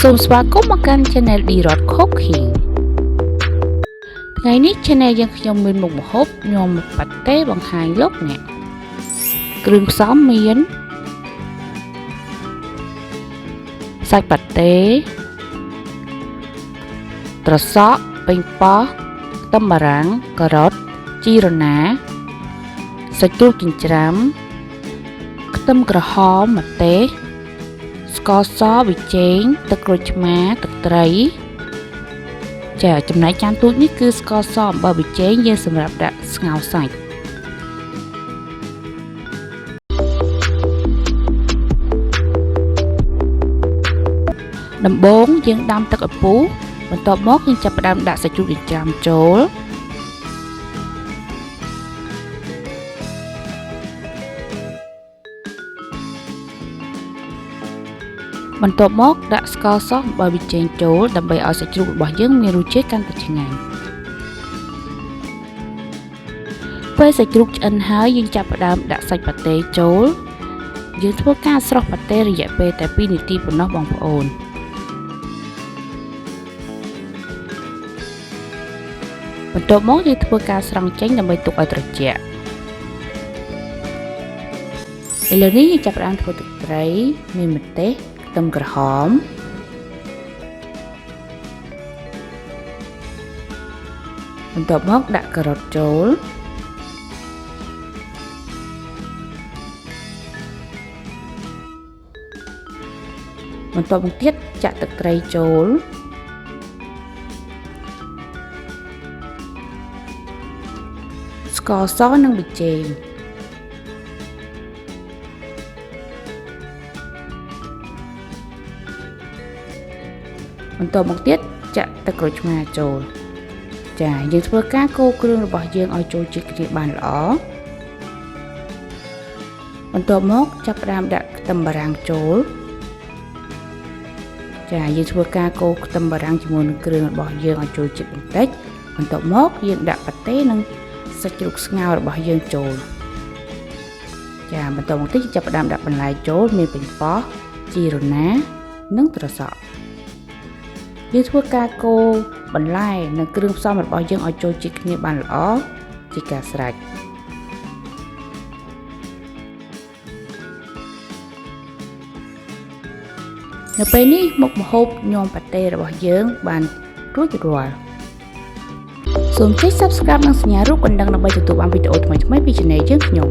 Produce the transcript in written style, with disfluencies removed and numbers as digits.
សូមស្វាគមន៍មកកាន់ Channel D-Rod Cooking ថ្ងៃនេះ Channel យើងខ្ញុំមានមុខម្ហូបញាំប៉ាតេបង្ហាញលោកអ្នកគ្រឿងផ្សំមានសាច់ប៉ាតេត្រសក់ប៉េងប៉ោះខ្ទឹមបារាំងការ៉ុតជីរណាសាច់ជ្រូកចិញ្ច្រាំខ្ទឹមក្រហមម្ទេសស្ករសប៊ីចេងទឹកក្រូចឆ្មាទឹកត្រីចាចំណែកចានទូចនេះគឺស្ករសអំបិលប៊ីចេងយើងសម្រាប់ដាក់ស្ងោរសាច់ដំបូងយើងដាំទឹកឲ្យពុះបន្ទាប់មកយើងចាប់ផ្ដើមដាក់សាច់ជ្រូកចិញ្ច្រាំចូលបន្ទាប់មកដាក់ស្ករសអំបិលប៊ីចេងចូលដើម្បីឲ្យសាច់ជ្រូករបស់យើងមានរសជាតិកាន់តែឆ្ងាញ់ពេលសាច់ជ្រូកឆ្អិនហើយយើងចាប់ផ្ដើមដាក់សាច់ប៉ាតេចូលយើងធ្វើការស្រុះប៉ាតេរយៈពេលតែ2នាទីប៉ុណ្ណោះបងប្អូនបន្ទាប់មកយើងធ្វើការស្រង់ចេញដើម្បីទុកឲ្យត្រជាក់ឥឡូវនេះយើងចាប់ផ្ដើមធ្វើទឹកត្រីមានម្ទេសខ្ទឹមក្រហមបន្ទាប់មកដាក់ការ៉ុតចូលបន្ទាប់មកទៀតចាក់ទឹកត្រីចូលស្ករសនិងប៊ីចេងបន្ទាប់មកទៀតចាក់ទឹកក្រូចឆ្មាចូលចាយើងធ្វើការកូរគ្រឿងរបស់យើងឲ្យចូលជាតិគ្នាបានល្អបន្ទាប់មកចាប់ផ្ដើមដាក់ខ្ទឹមបារាំងចូលចាយើងធ្វើការកូរខ្ទឹមបារាំងជាមួយនឹងគ្រឿងរបស់យើងឲ្យចូលជាតិបន្តិចបន្ទាប់មកយើងដាក់ប៉ាតេនិងសាច់ជ្រូកស្ងោររបស់យើងចូលចាបន្ទាប់មកទៀតចាប់ផ្ដើមដាក់បន្លែចូលមានប៉េងប៉ោះជីរណានិងត្រសក់យើងធ្វើការកូរបន្លែនិងគ្រឿងផ្សំរបស់យើងឲ្យចូលជាតិគ្នាបានល្អជាការស្រេចនៅពេលនេះមុខម្ហូបញាំប៉ាតេរបស់យើងបានរួចរាល់សូមចុច Subscribe និងសញ្ញារូបកណ្ដឹងដើម្បីទទួលបានវីដេអូថ្មីៗពី Channel យើងខ្ញុំ